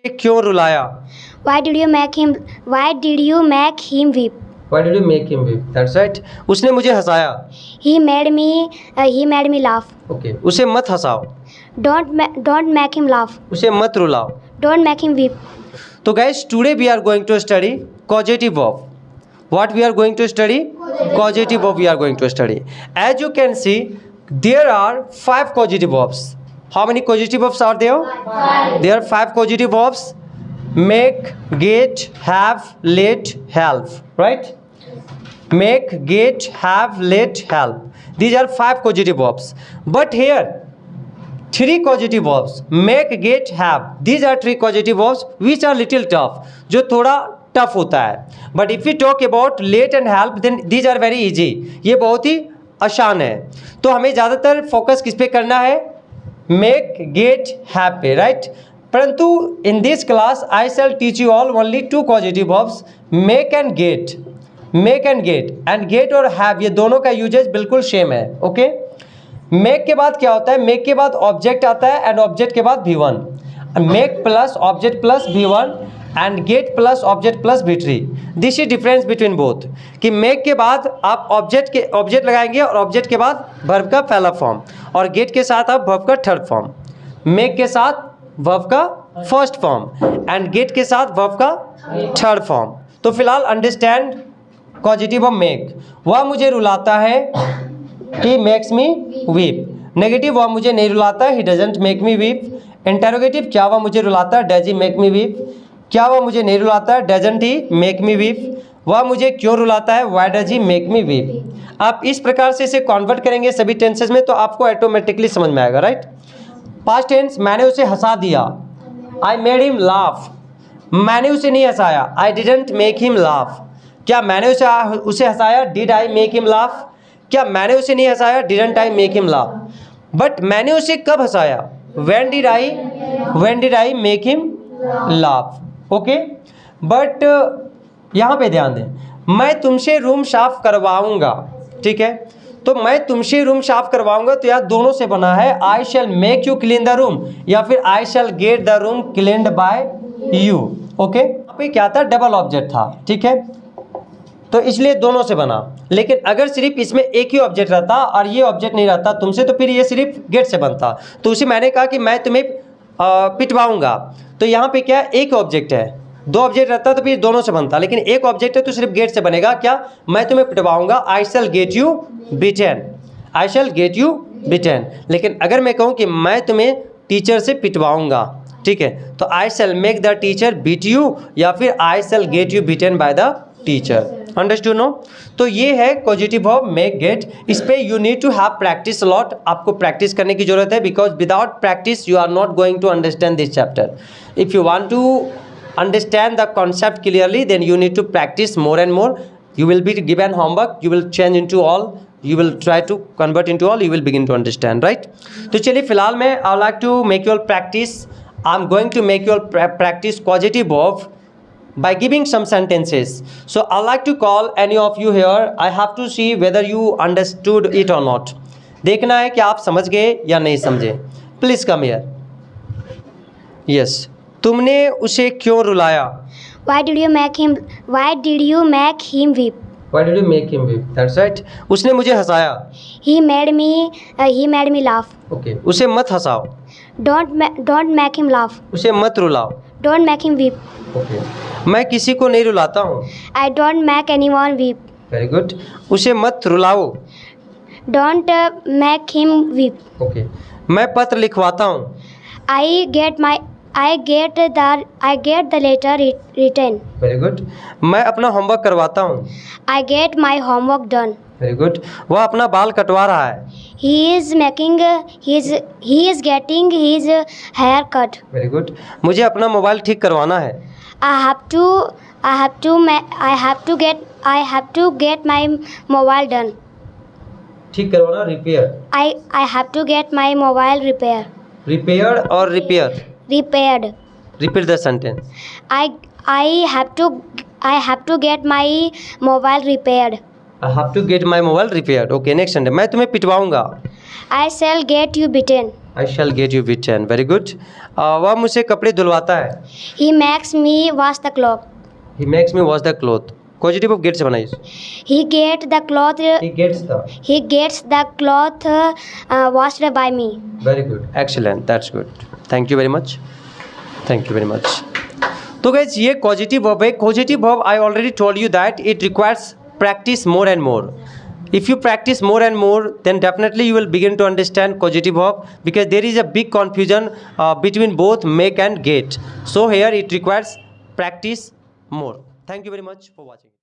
क्यों रुलाया? Why did you make him weep? Why did you make him weep? That's right. उसने मुझे हंसाया. He made me laugh. Okay. उसे मत हंसाओ. Don't make him laugh. उसे मत रुलाओ. Don't make him weep. तो guys, today we are going to study causative verb. What we are going to study? Causative verb we are going to study. As you can see, there are 5 causative verbs. How many causative verbs are there? 5. There are 5 causative verbs. Make, get, have, let, help. Right? Make, get, have, let, help. These are 5 causative verbs. But here 3 causative verbs. Make, get, have. These are 3 causative verbs which are little tough. जो थोड़ा tough होता है. But if we talk about let and help, then these are very easy. ये बहुत ही आसान है. तो हमें ज़्यादातर फोकस किस पे करना है? Make, get, have पे, right? परंतु in this class I shall teach you all only 2 causative verbs, make and get. Make and get. And get और have ये दोनों का यूजेज बिल्कुल सेम है. ओके? मेक के बाद क्या होता है? मेक के बाद ऑब्जेक्ट आता है एंड ऑब्जेक्ट के बाद V1. Make plus object plus V1 and gate plus object plus V3. This is difference between both. कि मेक के बाद आप ऑब्जेक्ट लगाएंगे और ऑब्जेक्ट के बाद वर्ब का पहला फॉर्म, और गेट के साथ आप वर्ब का थर्ड फॉर्म. मेक के साथ वर्ब का फर्स्ट फॉर्म एंड गेट के साथ वर्ब का थर्ड फॉर्म. तो फिलहाल अंडरस्टैंड पॉजिटिव ऑफ मेक. वह मुझे रुलाता है, he makes me weep. Negative वह मुझे नहीं रुलाता है, he doesn't make me weep. Interrogative क्या वह मुझे रुलाता है, does he make me weep. क्या वह मुझे नहीं रुलाता है, doesn't he make me weep. वह मुझे क्यों रुलाता है, why does he make me weep. आप इस प्रकार से इसे कन्वर्ट करेंगे सभी टेंसेस में तो आपको ऑटोमेटिकली समझ में आएगा. राइट? पास्ट टेंस, मैंने उसे हंसा दिया, आई मेड हिम लाफ. मैंने उसे नहीं हंसाया, I didn't make him laugh. क्या मैंने उसे हंसाया, did I make him laugh. क्या मैंने उसे नहीं हंसाया, didn't I make him laugh. But मैंने उसे कब हंसाया, when did I make him laugh. Okay? But यहाँ पे ध्यान दें, मैं तुमसे रूम साफ करवाऊंगा. ठीक है? तो मैं तुमसे रूम साफ करवाऊंगा तो यार दोनों से बना है, I shall make you clean the room या फिर I shall get the room cleaned by you. Okay? यहाँ पे क्या था, डबल ऑब्जेक्ट था. ठीक है? तो इसलिए दोनों से बना. लेकिन अगर सिर्फ इसमें एक ही ऑब्जेक्ट रहता और ये ऑब्जेक्ट नहीं रहता तुमसे, तो फिर ये सिर्फ गेट से बनता. तो उसे मैंने कहा कि मैं तुम्हें पिटवाऊंगा. तो यहाँ पे क्या, एक ऑब्जेक्ट है. 2 ऑब्जेक्ट रहता तो फिर दोनों से बनता, लेकिन एक ऑब्जेक्ट है तो सिर्फ गेट से बनेगा. क्या, मैं तुम्हें पिटवाऊंगा, I shall get you beaten. I shall get you beaten. लेकिन अगर मैं कहूँ कि मैं तुम्हें टीचर से पिटवाऊंगा, ठीक है, तो I shall make the teacher beat you या फिर I shall get you beaten by the teacher. Understood no? तो ये है पॉजिटिव वर्ब मेक गेट. इस पे you need to have practice lot. आपको प्रैक्टिस करने की जरूरत है, because without practice you are not going to understand this chapter. If you want to understand the concept clearly, then you need to practice more and more. You will be given homework, you will change into all, you will try to convert into all, you will begin to understand. Right? तो चलिए फिलहाल मैं I would like to make you all practice. I'm going to make you all practice causative verb by giving some sentences. So I like to call any of you here. I have to see whether you understood it or not. देखना है कि आप समझ गए या नहीं समझे. Please come here. Yes. तुमने उसे क्यों रुलाया? Why did you make him weep? Why did you make him weep? That's right. उसने मुझे हंसाया. He made me laugh. Okay. उसे मत हंसाओ. Don't make him laugh. उसे मत रुलाओ. Don't make him weep. Okay. मैं किसी को नहीं रुलाता हूँ. I don't make anyone weep. Very good. उसे मत रुलाओ. Don't make him weep. Okay. मैं पत्र लिखवाता हूँ. I get the letter written. Very good. मैं अपना होमवर्क करवाता हूँ. I get my homework done. Very good. वह अपना बाल कटवा रहा है. He is getting his hair cut. Very good. मुझे अपना मोबाइल ठीक करवाना है. I have to get my mobile done. ठीक करवाना, repair. I have to get my mobile repaired. Repaired और repair. Repaired. Repeat the sentence. I have to get my mobile repaired. I have to get my mobile repaired. Okay, next sentence. मैं तुम्हें पिटवाऊंगा. I shall get you beaten. I shall get you with 10. Very good. वह मुझसे कपड़े धुलवाता है. He makes me wash the cloth. He makes me wash the cloth. Causative of get से बनाइए. He get the cloth. He gets the cloth washed by me. Very good. Excellent. That's good. Thank you very much. Thank you very much. तो guys ये causative verb है. Causative verb I already told you that it requires practice more and more. If you practice more and more, then definitely you will begin to understand causative verb, because there is a big confusion between both make and get. So here it requires practice more. Thank you very much for watching.